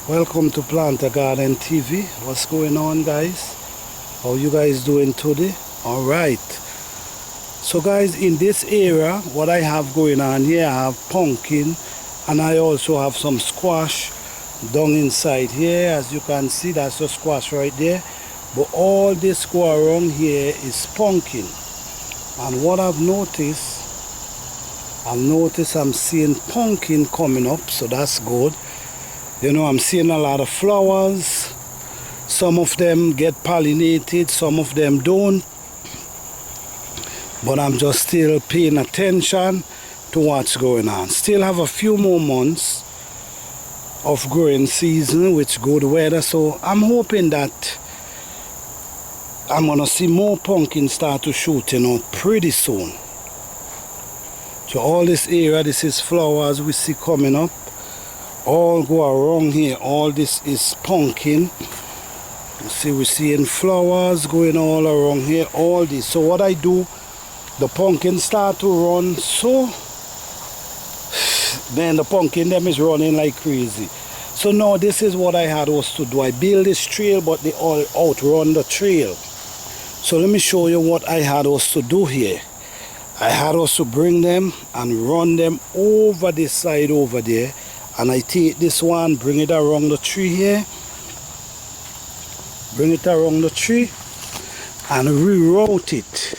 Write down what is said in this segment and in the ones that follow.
Welcome to Planter Garden TV. What's going on, guys? How you guys doing today? All right. So guys, in this area, what I have going on here, I have pumpkin and I also have some squash down inside here. As you can see, that's the squash right there. But all this go around here is pumpkin. And what I've noticed, I'm seeing pumpkin coming up, so that's good. You know, I'm seeing a lot of flowers. Some of them get pollinated, some of them don't. But I'm just still paying attention to what's going on. Still have a few more months of growing season with good weather. So I'm hoping that I'm going to see more pumpkins start to shooting up pretty soon. So all this area, this is flowers we see coming up. All go around here. All this is pumpkin. You see, we're seeing flowers going all around here. All this. So what I do, the pumpkin start to run, so then the pumpkin them is running like crazy. So now this is what I had us to do. I build this trail, but they all outrun the trail. So let me show you what I had us to do here. I had us to bring them and run them over this side over there. And I take this one, bring it around the tree here. Bring it around the tree and reroute it.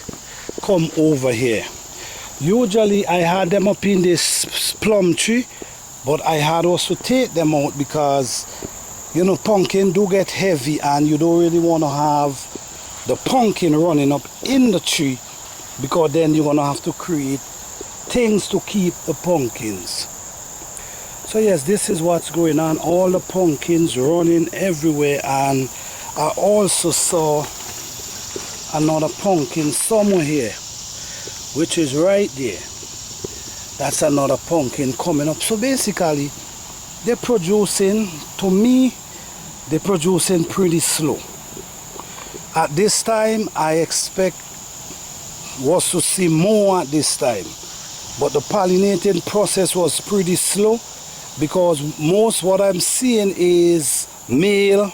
Come over here. Usually I had them up in this plum tree, but I had also take them out because, you know, pumpkin do get heavy and you don't really want to have the pumpkin running up in the tree, because then you're going to have to create things to keep the pumpkins. So yes, this is what's going on. All the pumpkins running everywhere, and I also saw another pumpkin somewhere here, which is right there. That's another pumpkin coming up. So basically, they're producing, to me, they're producing pretty slow. At this time, I expect was to see more at this time. But the pollinating process was pretty slow, because most what I'm seeing is male,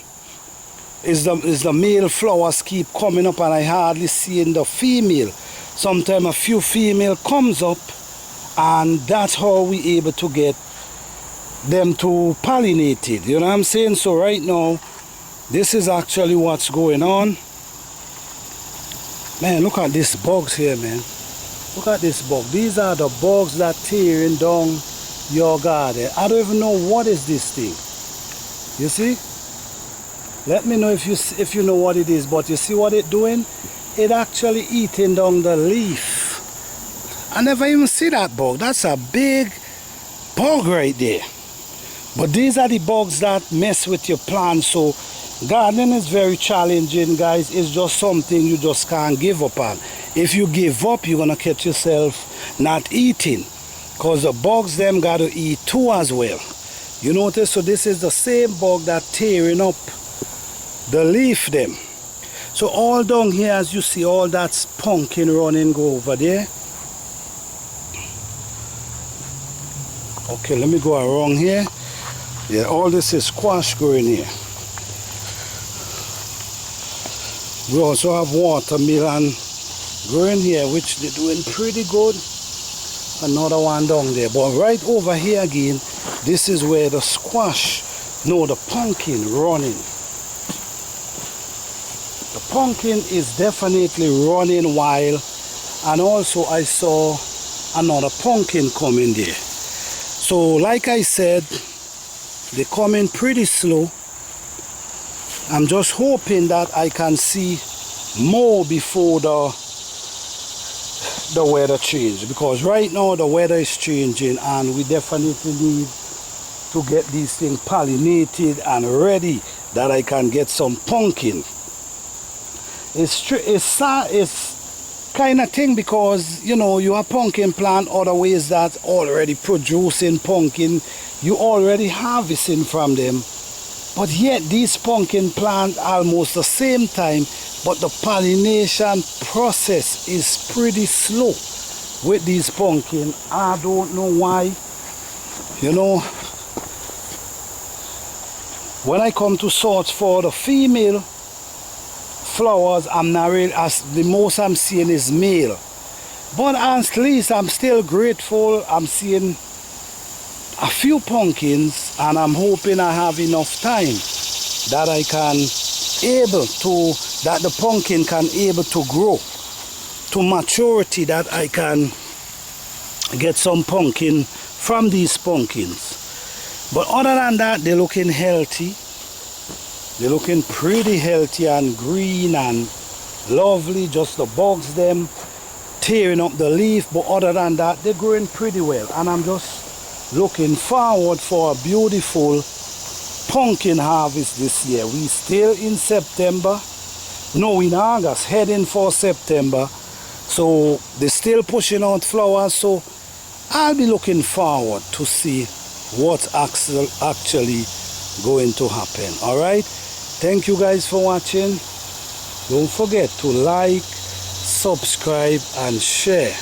is the male flowers keep coming up, and I hardly seeing the female. Sometimes a few female comes up, and that's how we able to get them to pollinated. You know what I'm saying? So right now, this is actually what's going on. Man, look at these bugs here, man. Look at this bug. These are the bugs that tearing down your garden. I don't even know what is this thing. You see? Let me know if you know what it is. But you see what it's doing? It actually eating down the leaf. I never even see that bug. That's a big bug right there. But these are the bugs that mess with your plants. So gardening is very challenging, guys. It's just something you just can't give up on. If you give up, you're gonna catch yourself not eating, because the bugs them got to eat too as well. You notice? So this is the same bug that tearing up the leaf them. So all down here, as you see, all that's pumpkin running go over there. Okay, let me go around here. Yeah, all this is squash growing here. We also have watermelon growing here, which they're doing pretty good. Another one down there. But right over here again, this is where the squash, no, the pumpkin running. The pumpkin is definitely running wild. And also I saw another pumpkin coming there. So like I said, they're coming pretty slow. I'm just hoping that I can see more before the weather change, because right now the weather is changing and we definitely need to get these things pollinated and ready, that I can get some pumpkin. It's kind of thing, because you know, you have pumpkin plant other ways that already producing pumpkin, you already harvesting from them. But yet these pumpkin plant almost the same time, but the pollination process is pretty slow with these pumpkin. I don't know why. You know, when I come to sort for the female flowers, I'm not really, as the most I'm seeing is male. But at least I'm still grateful. I'm seeing a few pumpkins, and I'm hoping I have enough time that I can that the pumpkin can able to grow to maturity, that I can get some pumpkin from these pumpkins. But other than that, they're looking healthy. They're looking pretty healthy and green and lovely. Just the bugs them tearing up the leaf, but other than that, they're growing pretty well. And I'm just looking forward for a beautiful pumpkin harvest this year. We still in September, no, in August, heading for September. So they're still pushing out flowers, so I'll be looking forward to see what's actually going to happen. All right, thank you guys for watching. Don't forget to like, subscribe and share.